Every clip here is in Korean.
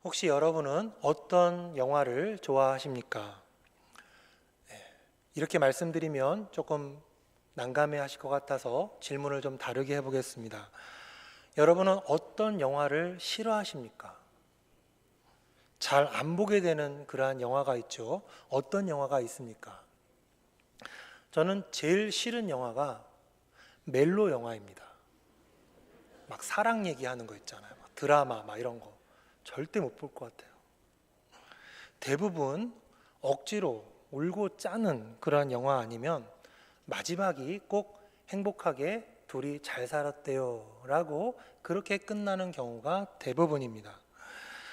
혹시 여러분은 어떤 영화를 좋아하십니까? 이렇게 말씀드리면 조금 난감해 하실 것 같아서 질문을 좀 다르게 해보겠습니다. 여러분은 어떤 영화를 싫어하십니까? 잘 안 보게 되는 그러한 영화가 있죠. 어떤 영화가 있습니까? 저는 제일 싫은 영화가 멜로 영화입니다. 막 사랑 얘기하는 거 있잖아요. 막 드라마 막 이런 거 절대 못 볼 것 같아요. 대부분 억지로 울고 짜는 그러한 영화 아니면 마지막이 꼭 행복하게 둘이 잘 살았대요 라고 그렇게 끝나는 경우가 대부분입니다.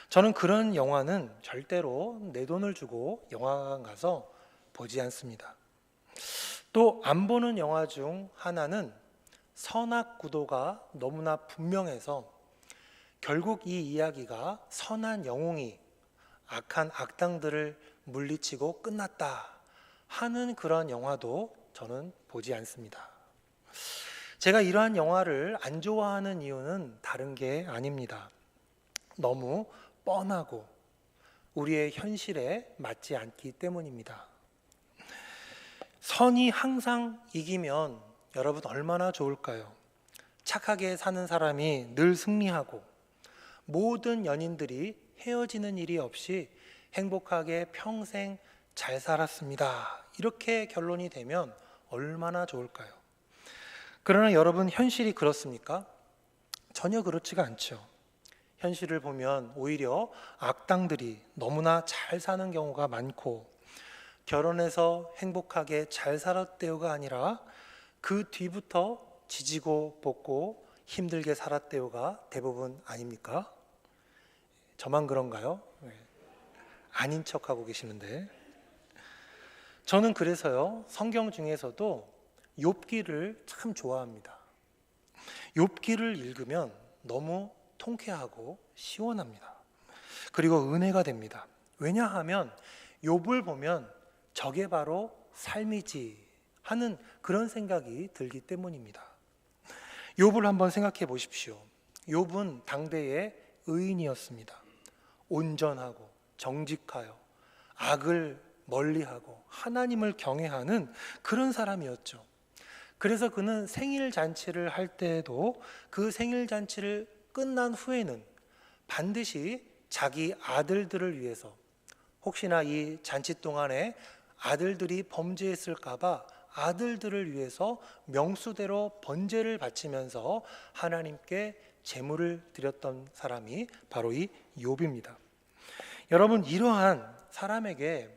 저는 그런 영화는 절대로 내 돈을 주고 영화관 가서 보지 않습니다. 또 안 보는 영화 중 하나는 선악 구도가 너무나 분명해서 결국 이 이야기가 선한 영웅이 악한 악당들을 물리치고 끝났다 하는 그런 영화도 저는 보지 않습니다. 제가 이러한 영화를 안 좋아하는 이유는 다른 게 아닙니다. 너무 뻔하고 우리의 현실에 맞지 않기 때문입니다. 선이 항상 이기면 여러분 얼마나 좋을까요? 착하게 사는 사람이 늘 승리하고 모든 연인들이 헤어지는 일이 없이 행복하게 평생 잘 살았습니다. 이렇게 결론이 되면 얼마나 좋을까요? 그러나 여러분, 현실이 그렇습니까? 전혀 그렇지가 않죠. 현실을 보면 오히려 악당들이 너무나 잘 사는 경우가 많고 결혼해서 행복하게 잘 살았대요가 아니라 그 뒤부터 지지고 볶고 힘들게 살았대요가 대부분 아닙니까? 저만 그런가요? 아닌 척하고 계시는데 저는 그래서요 성경 중에서도 욥기를 참 좋아합니다. 욥기를 읽으면 너무 통쾌하고 시원합니다. 그리고 은혜가 됩니다. 왜냐하면 욥을 보면 저게 바로 삶이지 하는 그런 생각이 들기 때문입니다. 욥을 한번 생각해 보십시오. 욥은 당대의 의인이었습니다. 온전하고 정직하여 악을 멀리하고 하나님을 경외하는 그런 사람이었죠. 그래서 그는 생일 잔치를 할 때에도 그 생일 잔치를 끝난 후에는 반드시 자기 아들들을 위해서 혹시나 이 잔치 동안에 아들들이 범죄했을까 봐 아들들을 위해서 명수대로 번제를 바치면서 하나님께 제물을 드렸던 사람이 바로 이 욥입니다. 여러분, 이러한 사람에게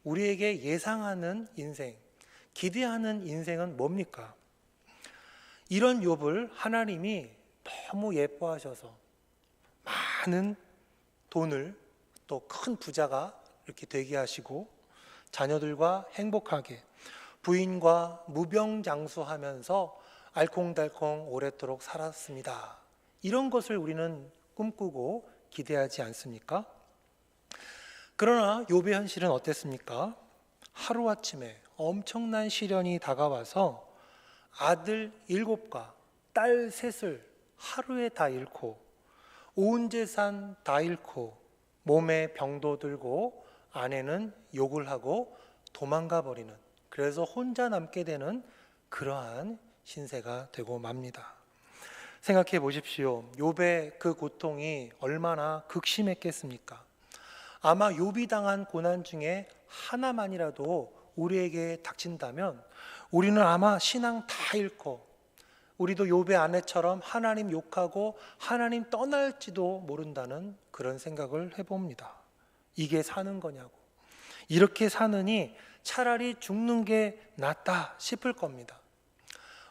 우리에게 예상하는 인생, 기대하는 인생은 뭡니까? 이런 욥을 하나님이 너무 예뻐하셔서 많은 돈을 또 큰 부자가 이렇게 되게 하시고 자녀들과 행복하게 부인과 무병장수하면서 알콩달콩 오랫도록 살았습니다. 이런 것을 우리는 꿈꾸고 기대하지 않습니까? 그러나 욥의 현실은 어땠습니까? 하루아침에 엄청난 시련이 다가와서 아들 7과 딸 3을 하루에 다 잃고 온 재산 다 잃고 몸에 병도 들고 아내는 욕을 하고 도망가 버리는, 그래서 혼자 남게 되는 그러한 신세가 되고 맙니다. 생각해 보십시오. 욥의 그 고통이 얼마나 극심했겠습니까? 아마 욥이 당한 고난 중에 하나만이라도 우리에게 닥친다면 우리는 아마 신앙 다 잃고 우리도 욥의 아내처럼 하나님 욕하고 하나님 떠날지도 모른다는 그런 생각을 해봅니다. 이게 사는 거냐고. 이렇게 사느니 차라리 죽는 게 낫다 싶을 겁니다.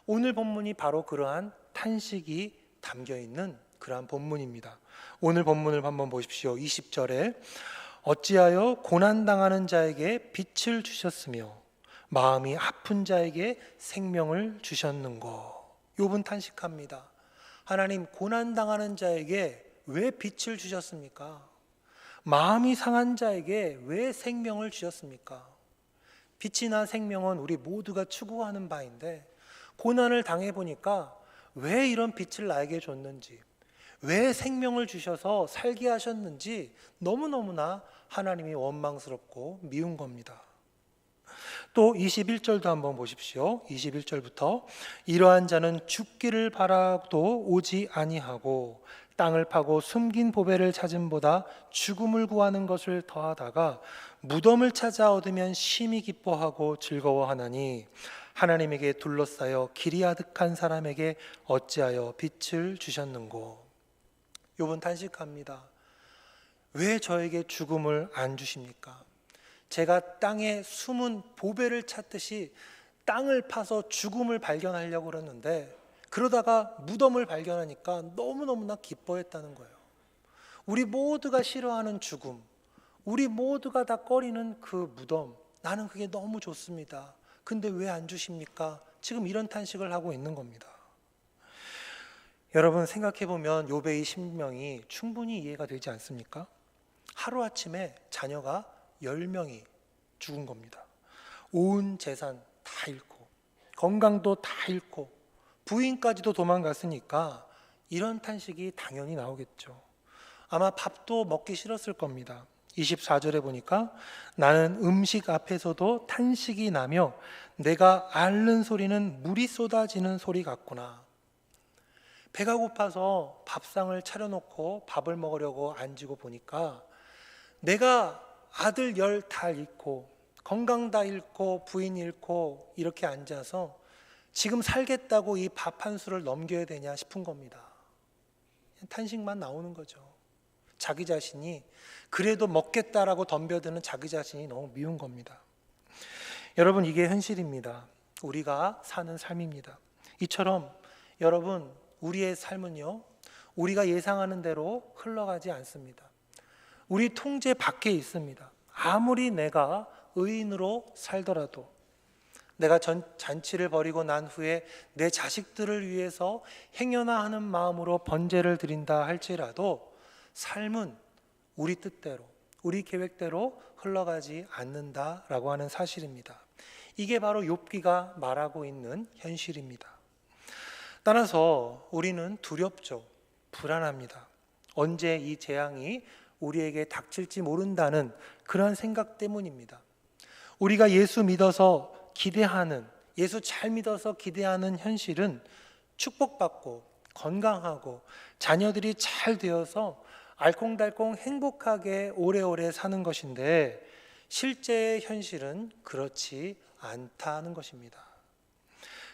오늘 본문이 바로 그러한 탄식이 담겨있는 그러한 본문입니다. 오늘 본문을 한번 보십시오. 20절에 어찌하여 고난당하는 자에게 빛을 주셨으며 마음이 아픈 자에게 생명을 주셨는고. 욥은 탄식합니다. 하나님, 고난당하는 자에게 왜 빛을 주셨습니까? 마음이 상한 자에게 왜 생명을 주셨습니까? 빛이나 생명은 우리 모두가 추구하는 바인데 고난을 당해보니까 왜 이런 빛을 나에게 줬는지, 왜 생명을 주셔서 살게 하셨는지 너무너무나 하나님이 원망스럽고 미운 겁니다. 또 21절도 한번 보십시오. 21절부터 이러한 자는 죽기를 바라도 오지 아니하고 땅을 파고 숨긴 보배를 찾음보다 죽음을 구하는 것을 더하다가 무덤을 찾아 얻으면 심히 기뻐하고 즐거워하나니 하나님에게 둘러싸여 길이 아득한 사람에게 어찌하여 빛을 주셨는고. 욥은 탄식합니다. 왜 저에게 죽음을 안 주십니까? 제가 땅에 숨은 보배를 찾듯이 땅을 파서 죽음을 발견하려고 그러는데 그러다가 무덤을 발견하니까 너무너무나 기뻐했다는 거예요. 우리 모두가 싫어하는 죽음, 우리 모두가 다 꺼리는 그 무덤, 나는 그게 너무 좋습니다. 근데 왜 안 주십니까? 지금 이런 탄식을 하고 있는 겁니다. 여러분 생각해보면 욥의 이 심령이 충분히 이해가 되지 않습니까? 하루아침에 자녀가 10명이 죽은 겁니다. 온 재산 다 잃고 건강도 다 잃고 부인까지도 도망갔으니까 이런 탄식이 당연히 나오겠죠. 아마 밥도 먹기 싫었을 겁니다. 24절에 보니까 나는 음식 앞에서도 탄식이 나며 내가 앓는 소리는 물이 쏟아지는 소리 같구나. 배가 고파서 밥상을 차려놓고 밥을 먹으려고 앉고 보니까 내가 아들 10 다 잃고 건강 다 잃고 부인 잃고 이렇게 앉아서 지금 살겠다고 이 밥 한 수를 넘겨야 되냐 싶은 겁니다. 탄식만 나오는 거죠. 자기 자신이 그래도 먹겠다라고 덤벼드는 자기 자신이 너무 미운 겁니다. 여러분 이게 현실입니다. 우리가 사는 삶입니다. 이처럼 여러분 우리의 삶은요 우리가 예상하는 대로 흘러가지 않습니다. 우리 통제 밖에 있습니다. 아무리 내가 의인으로 살더라도 내가 잔치를 벌이고 난 후에 내 자식들을 위해서 행여나 하는 마음으로 번제를 드린다 할지라도 삶은 우리 뜻대로 우리 계획대로 흘러가지 않는다라고 하는 사실입니다. 이게 바로 욥기가 말하고 있는 현실입니다. 따라서 우리는 두렵죠. 불안합니다. 언제 이 재앙이 우리에게 닥칠지 모른다는 그런 생각 때문입니다. 우리가 예수 믿어서 기대하는, 예수 잘 믿어서 기대하는 현실은 축복받고 건강하고 자녀들이 잘 되어서 알콩달콩 행복하게 오래오래 사는 것인데 실제의 현실은 그렇지 않다는 것입니다.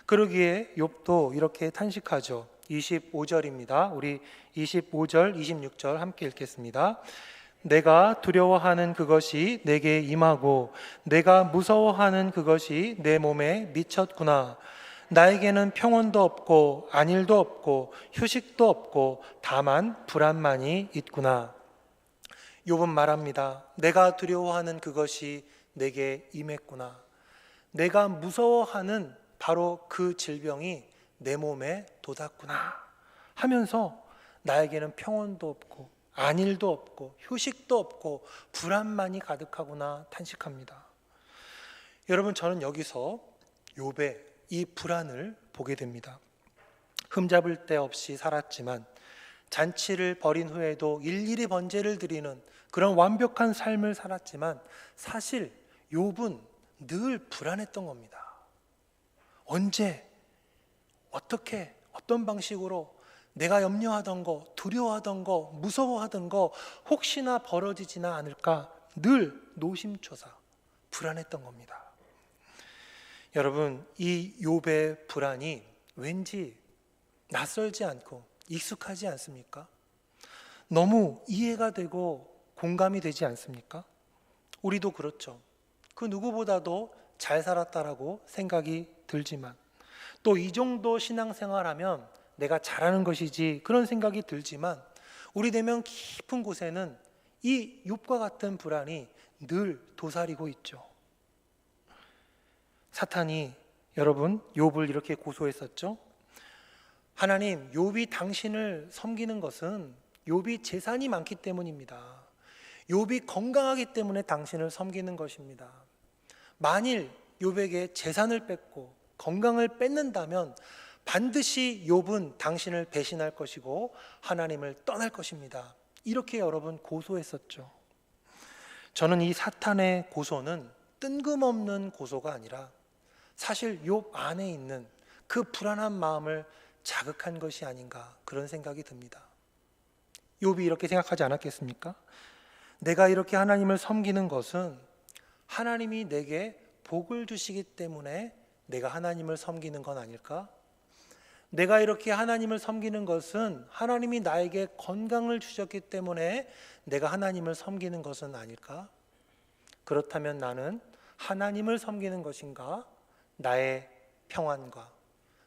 그러기에 욥도 이렇게 탄식하죠. 25절입니다. 우리 25절, 26절 함께 읽겠습니다. 내가 두려워하는 그것이 내게 임하고 내가 무서워하는 그것이 내 몸에 미쳤구나. 나에게는 평온도 없고 안일도 없고 휴식도 없고 다만 불안만이 있구나. 욥은 말합니다. 내가 두려워하는 그것이 내게 임했구나. 내가 무서워하는 바로 그 질병이 내 몸에 돋았구나 하면서 나에게는 평온도 없고 안일도 없고 휴식도 없고 불안만이 가득하구나 탄식합니다. 여러분 저는 여기서 욥의 이 불안을 보게 됩니다. 흠잡을 데 없이 살았지만 잔치를 벌인 후에도 일일이 번제를 드리는 그런 완벽한 삶을 살았지만 사실 욥은 늘 불안했던 겁니다. 언제 어떻게 어떤 방식으로 내가 염려하던 거, 두려워하던 거, 무서워하던 거 혹시나 벌어지지나 않을까 늘 노심초사 불안했던 겁니다. 여러분 이 욥의 불안이 왠지 낯설지 않고 익숙하지 않습니까? 너무 이해가 되고 공감이 되지 않습니까? 우리도 그렇죠. 그 누구보다도 잘 살았다라고 생각이 들지만 또 이 정도 신앙생활하면 내가 잘하는 것이지 그런 생각이 들지만 우리 내면 깊은 곳에는 이 욥과 같은 불안이 늘 도사리고 있죠. 사탄이 여러분 욥을 이렇게 고소했었죠. 하나님, 욥이 당신을 섬기는 것은 욥이 재산이 많기 때문입니다. 욥이 건강하기 때문에 당신을 섬기는 것입니다. 만일 욥에게 재산을 뺏고 건강을 뺏는다면 반드시 욥은 당신을 배신할 것이고 하나님을 떠날 것입니다. 이렇게 여러분 고소했었죠. 저는 이 사탄의 고소는 뜬금없는 고소가 아니라 사실 욥 안에 있는 그 불안한 마음을 자극한 것이 아닌가, 그런 생각이 듭니다. 욥이 이렇게 생각하지 않았겠습니까? 내가 이렇게 하나님을 섬기는 것은 하나님이 내게 복을 주시기 때문에 내가 하나님을 섬기는 건 아닐까? 내가 이렇게 하나님을 섬기는 것은 하나님이 나에게 건강을 주셨기 때문에 내가 하나님을 섬기는 것은 아닐까? 그렇다면 나는 하나님을 섬기는 것인가? 나의 평안과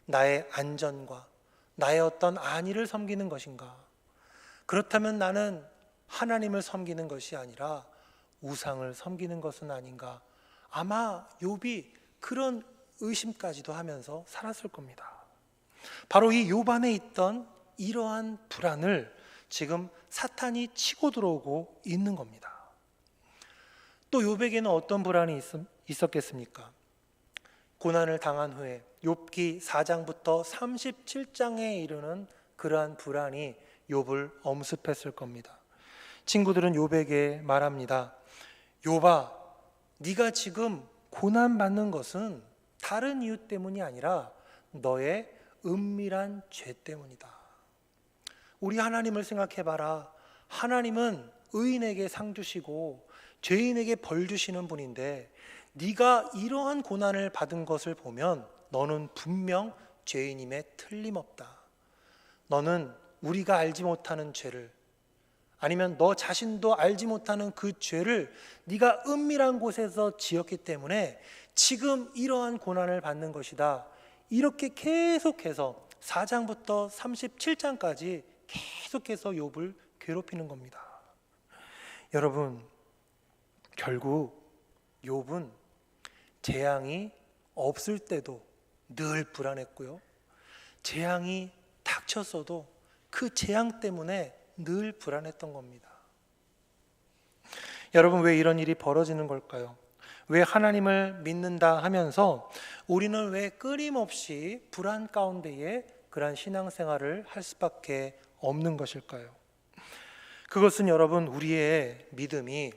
나의 안전과 나의 어떤 안위를 섬기는 것인가? 그렇다면 나는 하나님을 섬기는 것이 아니라 우상을 섬기는 것은 아닌가? 아마 욥이 그런 의심까지도 하면서 살았을 겁니다. 바로 이 욥 안에 있던 이러한 불안을 지금 사탄이 치고 들어오고 있는 겁니다. 또 욥에게는 어떤 불안이 있었겠습니까? 고난을 당한 후에 욥기 4장부터 37장에 이르는 그러한 불안이 욥을 엄습했을 겁니다. 친구들은 욥에게 말합니다. 욥아, 네가 지금 고난받는 것은 다른 이유 때문이 아니라 너의 은밀한 죄 때문이다. 우리 하나님을 생각해봐라. 하나님은 의인에게 상 주시고 죄인에게 벌 주시는 분인데 네가 이러한 고난을 받은 것을 보면 너는 분명 죄인임에 틀림없다. 너는 우리가 알지 못하는 죄를, 아니면 너 자신도 알지 못하는 그 죄를 네가 은밀한 곳에서 지었기 때문에 지금 이러한 고난을 받는 것이다. 이렇게 계속해서 4장부터 37장까지 계속해서 욥을 괴롭히는 겁니다. 여러분, 결국 욥은 재앙이 없을 때도 늘 불안했고요, 재앙이 닥쳤어도 그 재앙 때문에 늘 불안했던 겁니다. 여러분, 왜 이런 일이 벌어지는 걸까요? 왜 하나님을 믿는다 하면서 우리는 왜 끊임없이 불안 가운데에 그러한 신앙생활을 할 수밖에 없는 것일까요? 그것은 여러분, 우리의 믿음이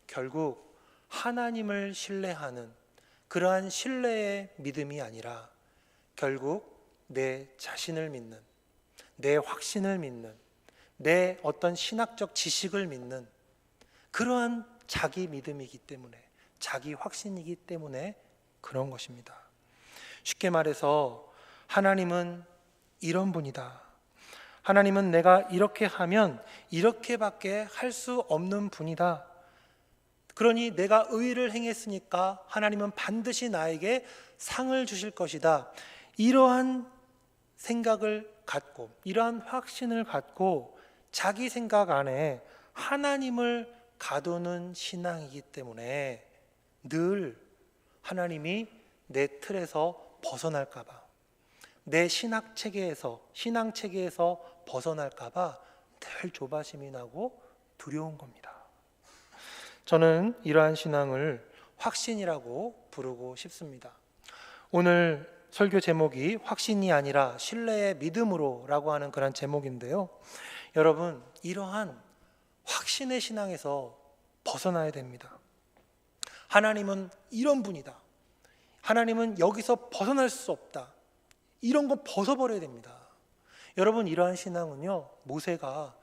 결국 하나님을 신뢰하는 그러한 신뢰의 믿음이 아니라 결국 내 자신을 믿는, 내 확신을 믿는, 내 어떤 신학적 지식을 믿는 그러한 자기 믿음이기 때문에, 자기 확신이기 때문에 그런 것입니다. 쉽게 말해서 하나님은 이런 분이다. 하나님은 내가 이렇게 하면 이렇게밖에 할 수 없는 분이다. 그러니 내가 의를 행했으니까 하나님은 반드시 나에게 상을 주실 것이다. 이러한 생각을 갖고, 이러한 확신을 갖고 자기 생각 안에 하나님을 가두는 신앙이기 때문에 늘 하나님이 내 틀에서 벗어날까 봐, 내 신앙체계에서 벗어날까 봐 늘 조바심이 나고 두려운 겁니다. 저는 이러한 신앙을 확신이라고 부르고 싶습니다. 오늘 설교 제목이 확신이 아니라 신뢰의 믿음으로 라고 하는 그런 제목인데요, 여러분, 이러한 확신의 신앙에서 벗어나야 됩니다. 하나님은 이런 분이다. 하나님은 여기서 벗어날 수 없다. 이런 거 벗어버려야 됩니다. 여러분, 이러한 신앙은요, 모세가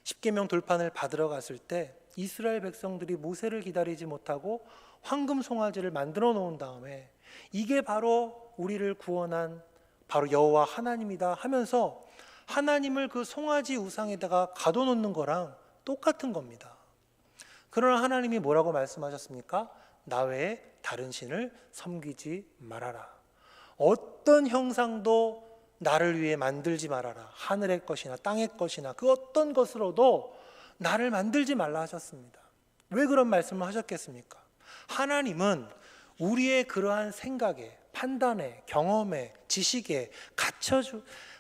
십계명 돌판을 받으러 갔을 때 이스라엘 백성들이 모세를 기다리지 못하고 황금 송아지를 만들어 놓은 다음에 이게 바로 우리를 구원한 바로 여호와 하나님이다 하면서 하나님을 그 송아지 우상에다가 가둬놓는 거랑 똑같은 겁니다. 그러나 하나님이 뭐라고 말씀하셨습니까? 나 외에 다른 신을 섬기지 말아라. 어떤 형상도 나를 위해 만들지 말아라. 하늘의 것이나 땅의 것이나 그 어떤 것으로도 나를 만들지 말라 하셨습니다. 왜 그런 말씀을 하셨겠습니까? 하나님은 우리의 그러한 생각에, 판단에, 경험에, 지식에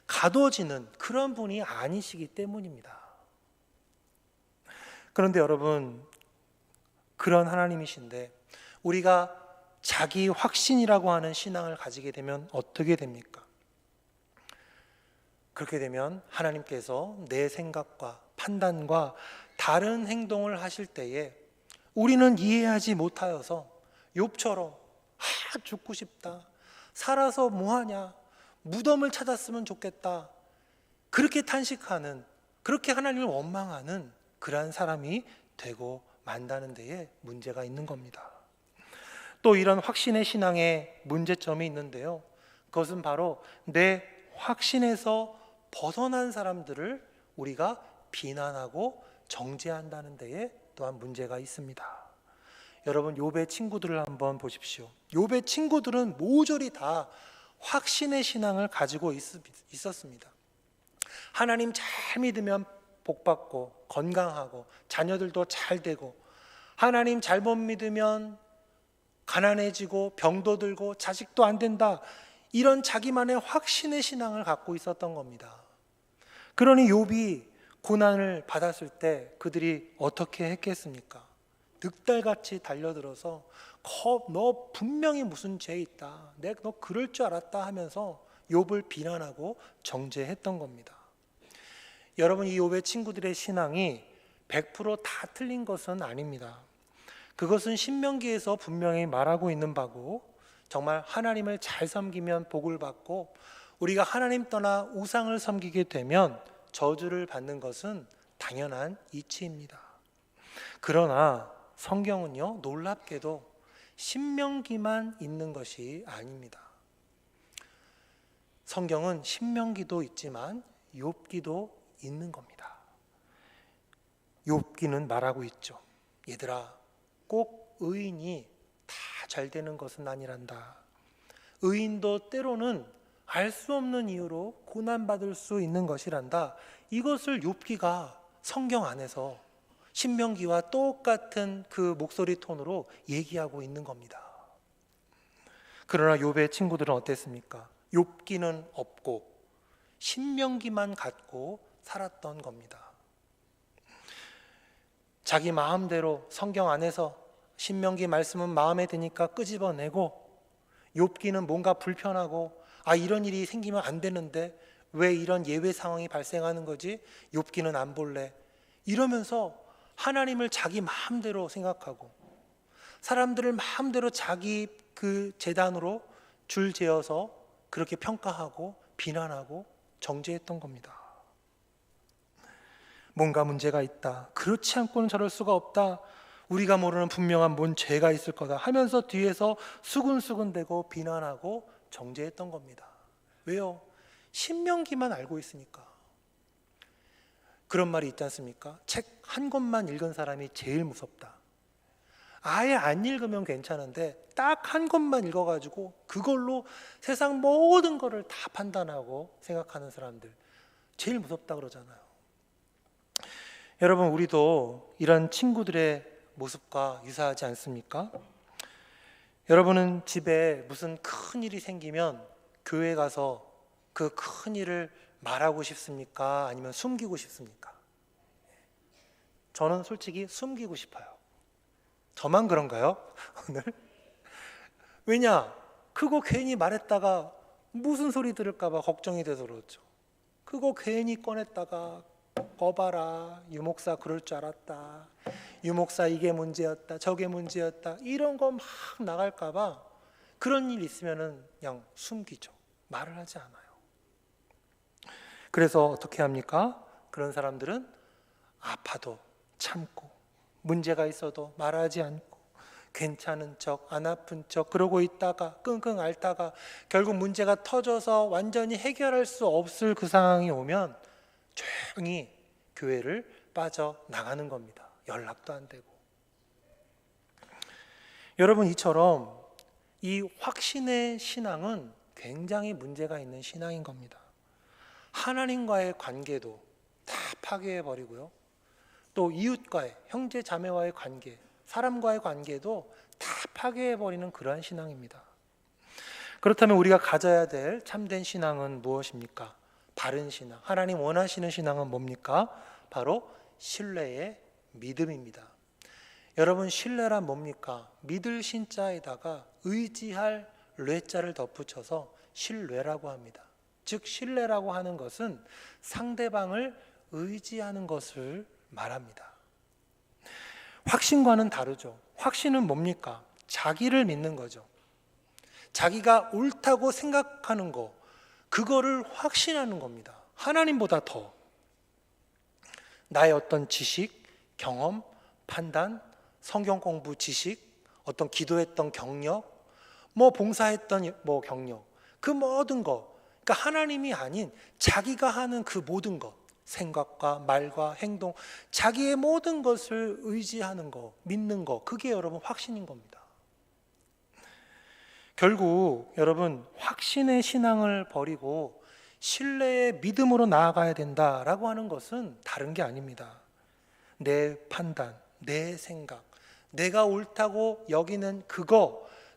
가둬지는 그런 분이 아니시기 때문입니다. 그런데 여러분, 그런 하나님이신데 우리가 자기 확신이라고 하는 신앙을 가지게 되면 어떻게 됩니까? 그렇게 되면 하나님께서 내 생각과 판단과 다른 행동을 하실 때에 우리는 이해하지 못하여서 욥처럼 죽고 싶다, 살아서 뭐하냐, 무덤을 찾았으면 좋겠다, 그렇게 탄식하는, 그렇게 하나님을 원망하는 그러한 사람이 되고 만다는 데에 문제가 있는 겁니다. 또 이런 확신의 신앙에 문제점이 있는데요, 그것은 바로 내 확신에서 벗어난 사람들을 우리가 비난하고 정죄한다는 데에 또한 문제가 있습니다. 여러분, 욥의 친구들을 한번 보십시오. 욥의 친구들은 모조리 다 확신의 신앙을 가지고 있었습니다. 하나님 잘 믿으면 복받고 건강하고 자녀들도 잘 되고, 하나님 잘못 믿으면 가난해지고 병도 들고 자식도 안 된다, 이런 자기만의 확신의 신앙을 갖고 있었던 겁니다. 그러니 욥이 고난을 받았을 때 그들이 어떻게 했겠습니까? 늑달같이 달려들어서 너 분명히 무슨 죄 있다, 너 그럴 줄 알았다 하면서 욥을 비난하고 정죄했던 겁니다. 여러분, 이 욥의 친구들의 신앙이 100%다 틀린 것은 아닙니다. 그것은 신명기에서 분명히 말하고 있는 바고, 정말 하나님을 잘 섬기면 복을 받고 우리가 하나님 떠나 우상을 섬기게 되면 저주를 받는 것은 당연한 이치입니다. 그러나 성경은요, 놀랍게도 신명기만 있는 것이 아닙니다. 성경은 신명기도 있지만 욥기도 있는 겁니다. 욥기는 말하고 있죠. 얘들아, 꼭 의인이 다 잘 되는 것은 아니란다. 의인도 때로는 알 수 없는 이유로 고난받을 수 있는 것이란다. 이것을 욥기가 성경 안에서 신명기와 똑같은 그 목소리 톤으로 얘기하고 있는 겁니다. 그러나 욥의 친구들은 어땠습니까? 욥기는 없고 신명기만 갖고 살았던 겁니다. 자기 마음대로 성경 안에서 신명기 말씀은 마음에 드니까 끄집어내고, 욥기는 뭔가 불편하고 이런 일이 생기면 안 되는데 왜 이런 예외 상황이 발생하는 거지? 욥기는 안 볼래. 이러면서 하나님을 자기 마음대로 생각하고 사람들을 마음대로 자기 그 재단으로 줄 지어서 그렇게 평가하고 비난하고 정죄했던 겁니다. 뭔가 문제가 있다, 그렇지 않고는 저럴 수가 없다, 우리가 모르는 분명한 뭔 죄가 있을 거다 하면서 뒤에서 수근수근대고 비난하고 정죄했던 겁니다. 왜요? 신명기만 알고 있으니까. 그런 말이 있지 않습니까? 책 한 권만 읽은 사람이 제일 무섭다. 아예 안 읽으면 괜찮은데 딱 한 권만 읽어가지고 그걸로 세상 모든 거를 다 판단하고 생각하는 사람들, 제일 무섭다 그러잖아요. 여러분, 우리도 이런 친구들의 모습과 유사하지 않습니까? 여러분은 집에 무슨 큰 일이 생기면 교회 가서 그 큰 일을 말하고 싶습니까? 아니면 숨기고 싶습니까? 저는 솔직히 숨기고 싶어요. 저만 그런가요? 오늘? 왜냐? 그거 괜히 말했다가 무슨 소리 들을까 봐 걱정이 돼서 그렇죠. 그거 괜히 꺼냈다가 거봐라, 유목사 그럴 줄 알았다, 유목사 이게 문제였다, 저게 문제였다, 이런 거 막 나갈까 봐 그런 일 있으면은 그냥 숨기죠. 말을 하지 않아요. 그래서 어떻게 합니까? 그런 사람들은 아파도 참고 문제가 있어도 말하지 않고 괜찮은 척, 안 아픈 척 그러고 있다가 끙끙 앓다가 결국 문제가 터져서 완전히 해결할 수 없을 그 상황이 오면 조용히 교회를 빠져나가는 겁니다. 연락도 안 되고. 여러분, 이처럼 이 확신의 신앙은 굉장히 문제가 있는 신앙인 겁니다. 하나님과의 관계도 다 파괴해버리고요, 또 이웃과의, 형제 자매와의 관계, 사람과의 관계도 다 파괴해버리는 그러한 신앙입니다. 그렇다면 우리가 가져야 될 참된 신앙은 무엇입니까? 바른 신앙, 하나님 원하시는 신앙은 뭡니까? 바로 신뢰의 믿음입니다. 여러분, 신뢰란 뭡니까? 믿을 신자에다가 의지할 뢰자를 덧붙여서 신뢰라고 합니다. 즉 신뢰라고 하는 것은 상대방을 의지하는 것을 말합니다. 확신과는 다르죠. 확신은 뭡니까? 자기를 믿는 거죠. 자기가 옳다고 생각하는 거, 그거를 확신하는 겁니다. 하나님보다 더. 나의 어떤 지식, 경험, 판단, 성경 공부 지식, 어떤 기도했던 경력, 봉사했던 경력, 그 모든 것, 그러니까 하나님이 아닌 자기가 하는 그 모든 것, 생각과 말과 행동, 자기의 모든 것을 의지하는 것, 믿는 것, 그게 여러분 확신인 겁니다. 결국 여러분 확신의 신앙을 버리고 신뢰의 믿음으로 나아가야 된다라고 하는 것은 다른 게 아닙니다. 내 판단, 내 생각, 내가 옳다고 여기는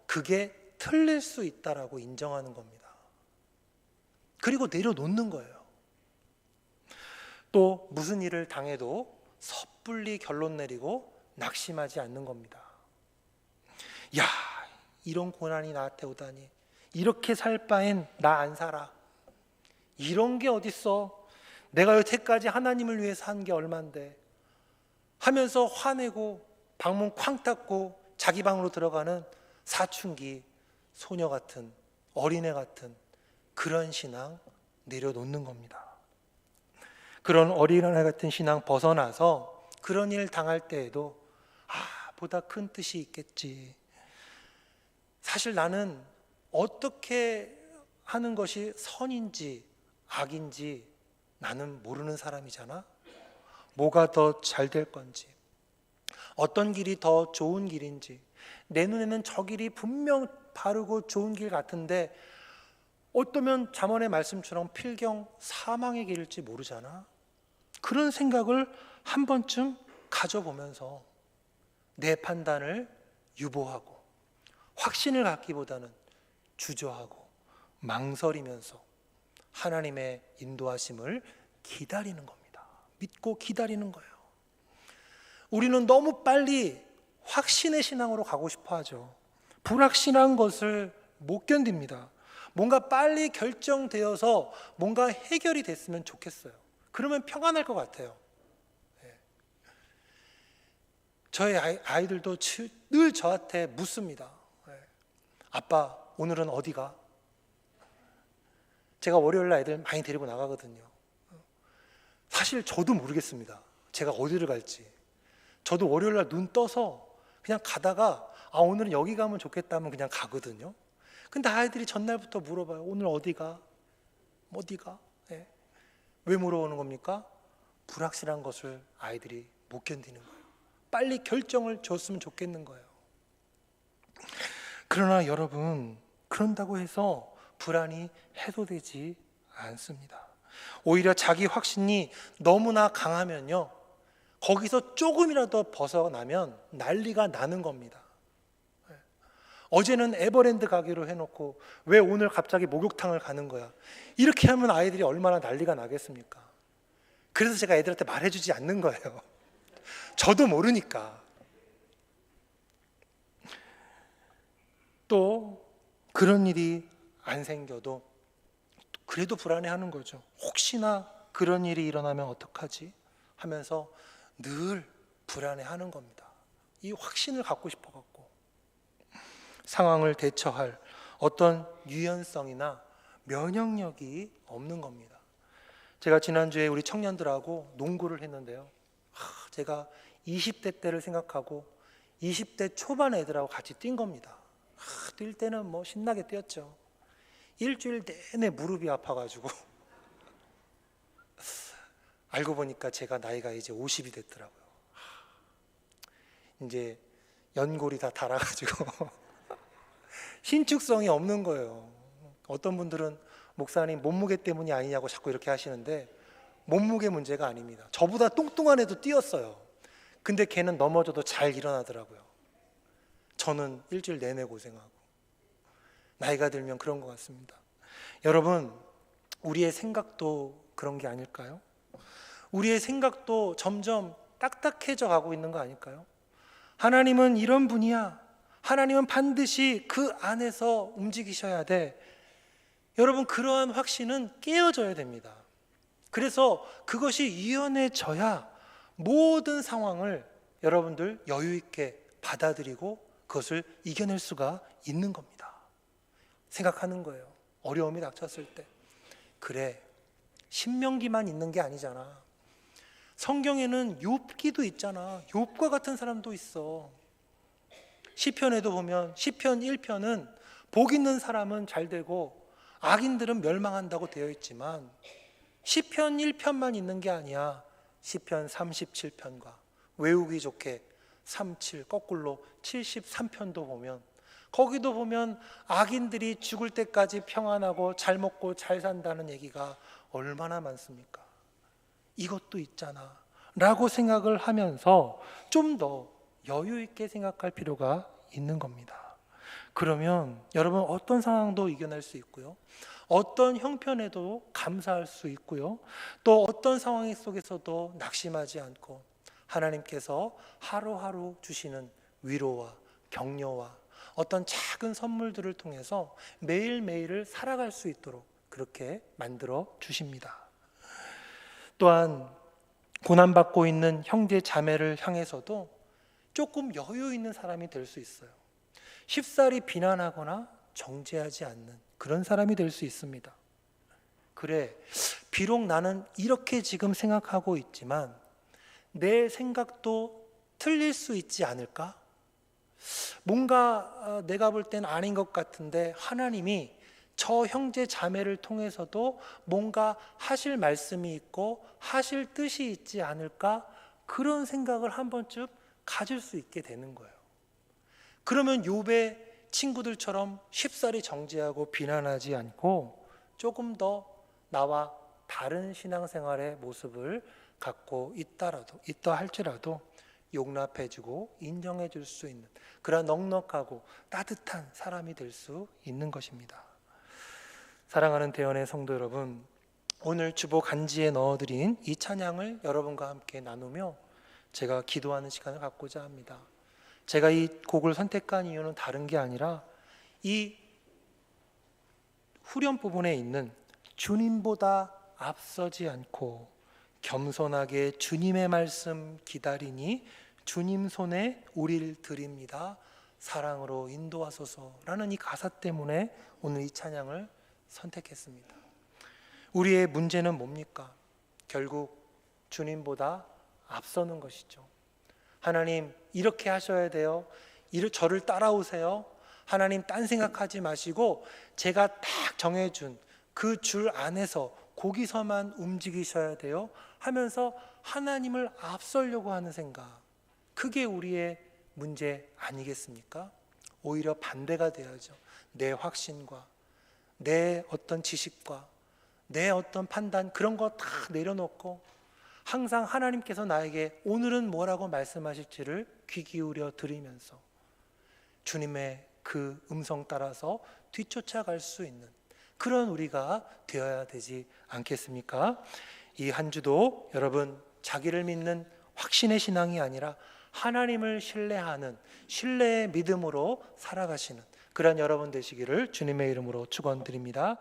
그게 틀릴 수 있다라고 인정하는 겁니다. 그리고 내려놓는 거예요. 또 무슨 일을 당해도 섣불리 결론 내리고 낙심하지 않는 겁니다. 야, 이런 고난이 나한테 오다니, 이렇게 살 바엔 나 안 살아, 이런 게 어딨어, 내가 여태까지 하나님을 위해서 한 게 얼만데 하면서 화내고 방문 쾅 닫고 자기 방으로 들어가는 사춘기 소녀 같은, 어린애 같은 그런 신앙 내려놓는 겁니다. 그런 어린애 같은 신앙 벗어나서 그런 일 당할 때에도 보다 큰 뜻이 있겠지. 사실 나는 어떻게 하는 것이 선인지 악인지 나는 모르는 사람이잖아. 뭐가 더 잘 될 건지, 어떤 길이 더 좋은 길인지, 내 눈에는 저 길이 분명 바르고 좋은 길 같은데 어쩌면 잠언의 말씀처럼 필경 사망의 길일지 모르잖아. 그런 생각을 한 번쯤 가져보면서 내 판단을 유보하고 확신을 갖기보다는 주저하고 망설이면서 하나님의 인도하심을 기다리는 겁니다. 믿고 기다리는 거예요. 우리는 너무 빨리 확신의 신앙으로 가고 싶어 하죠. 불확신한 것을 못 견딥니다. 뭔가 빨리 결정되어서 뭔가 해결이 됐으면 좋겠어요. 그러면 평안할 것 같아요. 저희 아이들도 늘 저한테 묻습니다. 아빠, 오늘은 어디 가? 제가 월요일날 애들 많이 데리고 나가거든요. 사실 저도 모르겠습니다. 제가 어디를 갈지. 저도 월요일날 눈 떠서 그냥 가다가 오늘은 여기 가면 좋겠다 하면 그냥 가거든요. 근데 아이들이 전날부터 물어봐요. 오늘 어디 가? 어디 가? 네. 왜 물어보는 겁니까? 불확실한 것을 아이들이 못 견디는 거예요. 빨리 결정을 줬으면 좋겠는 거예요. 그러나 여러분, 그런다고 해서 불안이 해소되지 않습니다. 오히려 자기 확신이 너무나 강하면요, 거기서 조금이라도 벗어나면 난리가 나는 겁니다. 어제는 에버랜드 가기로 해놓고 왜 오늘 갑자기 목욕탕을 가는 거야? 이렇게 하면 아이들이 얼마나 난리가 나겠습니까? 그래서 제가 애들한테 말해주지 않는 거예요. 저도 모르니까. 또 그런 일이 안 생겨도 그래도 불안해하는 거죠. 혹시나 그런 일이 일어나면 어떡하지? 하면서 늘 불안해하는 겁니다. 이 확신을 갖고 싶어갖고 상황을 대처할 어떤 유연성이나 면역력이 없는 겁니다. 제가 지난주에 우리 청년들하고 농구를 했는데요, 제가 20대 때를 생각하고 20대 초반 애들하고 같이 뛴 겁니다. 뛸 때는 신나게 뛰었죠. 일주일 내내 무릎이 아파가지고 알고 보니까 제가 나이가 이제 50이 됐더라고요. 이제 연골이 다 닳아가지고 신축성이 없는 거예요. 어떤 분들은 목사님 몸무게 때문이 아니냐고 자꾸 이렇게 하시는데 몸무게 문제가 아닙니다. 저보다 뚱뚱한 애도 뛰었어요. 근데 걔는 넘어져도 잘 일어나더라고요. 저는 일주일 내내 고생하고. 나이가 들면 그런 것 같습니다. 여러분, 우리의 생각도 그런 게 아닐까요? 우리의 생각도 점점 딱딱해져 가고 있는 거 아닐까요? 하나님은 이런 분이야. 하나님은 반드시 그 안에서 움직이셔야 돼. 여러분, 그러한 확신은 깨어져야 됩니다. 그래서 그것이 유연해져야 모든 상황을 여러분들 여유 있게 받아들이고 그것을 이겨낼 수가 있는 겁니다. 생각하는 거예요. 어려움이 닥쳤을 때, 그래, 신명기만 있는 게 아니잖아. 성경에는 욥기도 있잖아. 욥과 같은 사람도 있어. 시편에도 보면 시편 1편은 복 있는 사람은 잘 되고 악인들은 멸망한다고 되어 있지만 시편 1편만 있는 게 아니야. 시편 37편과 외우기 좋게 37 거꾸로 73편도 보면, 거기도 보면 악인들이 죽을 때까지 평안하고 잘 먹고 잘 산다는 얘기가 얼마나 많습니까? 이것도 있잖아 라고 생각을 하면서 좀 더 여유 있게 생각할 필요가 있는 겁니다. 그러면 여러분, 어떤 상황도 이겨낼 수 있고요, 어떤 형편에도 감사할 수 있고요, 또 어떤 상황 속에서도 낙심하지 않고 하나님께서 하루하루 주시는 위로와 격려와 어떤 작은 선물들을 통해서 매일매일을 살아갈 수 있도록 그렇게 만들어 주십니다. 또한 고난받고 있는 형제 자매를 향해서도 조금 여유 있는 사람이 될 수 있어요. 쉽사리 비난하거나 정죄하지 않는 그런 사람이 될 수 있습니다. 그래, 비록 나는 이렇게 지금 생각하고 있지만 내 생각도 틀릴 수 있지 않을까? 뭔가 내가 볼 땐 아닌 것 같은데 하나님이 저 형제 자매를 통해서도 뭔가 하실 말씀이 있고 하실 뜻이 있지 않을까? 그런 생각을 한 번쯤 가질 수 있게 되는 거예요. 그러면 욥의 친구들처럼 쉽사리 정죄하고 비난하지 않고 조금 더 나와 다른 신앙생활의 모습을 갖고 있다 할지라도 용납해주고 인정해줄 수 있는 그런 넉넉하고 따뜻한 사람이 될 수 있는 것입니다. 사랑하는 대원의 성도 여러분, 오늘 주보 간지에 넣어드린 이 찬양을 여러분과 함께 나누며 제가 기도하는 시간을 갖고자 합니다. 제가 이 곡을 선택한 이유는 다른 게 아니라 이 후렴 부분에 있는 주님보다 앞서지 않고 겸손하게 주님의 말씀 기다리니 주님 손에 우리를 드립니다. 사랑으로 인도하소서라는 이 가사 때문에 오늘 이 찬양을 선택했습니다. 우리의 문제는 뭡니까? 결국 주님보다 앞서는 것이죠. 하나님, 이렇게 하셔야 돼요. 저를 따라오세요. 하나님, 딴 생각하지 마시고 제가 딱 정해준 그 줄 안에서 거기서만 움직이셔야 돼요 하면서 하나님을 앞서려고 하는 생각, 그게 우리의 문제 아니겠습니까? 오히려 반대가 돼야죠. 내 확신과 내 어떤 지식과 내 어떤 판단, 그런 거 다 내려놓고 항상 하나님께서 나에게 오늘은 뭐라고 말씀하실지를 귀 기울여 들으면서 주님의 그 음성 따라서 뒤쫓아갈 수 있는 그런 우리가 되어야 되지 않겠습니까? 이 한 주도 여러분, 자기를 믿는 확신의 신앙이 아니라 하나님을 신뢰하는 신뢰의 믿음으로 살아가시는 그런 여러분 되시기를 주님의 이름으로 축원드립니다.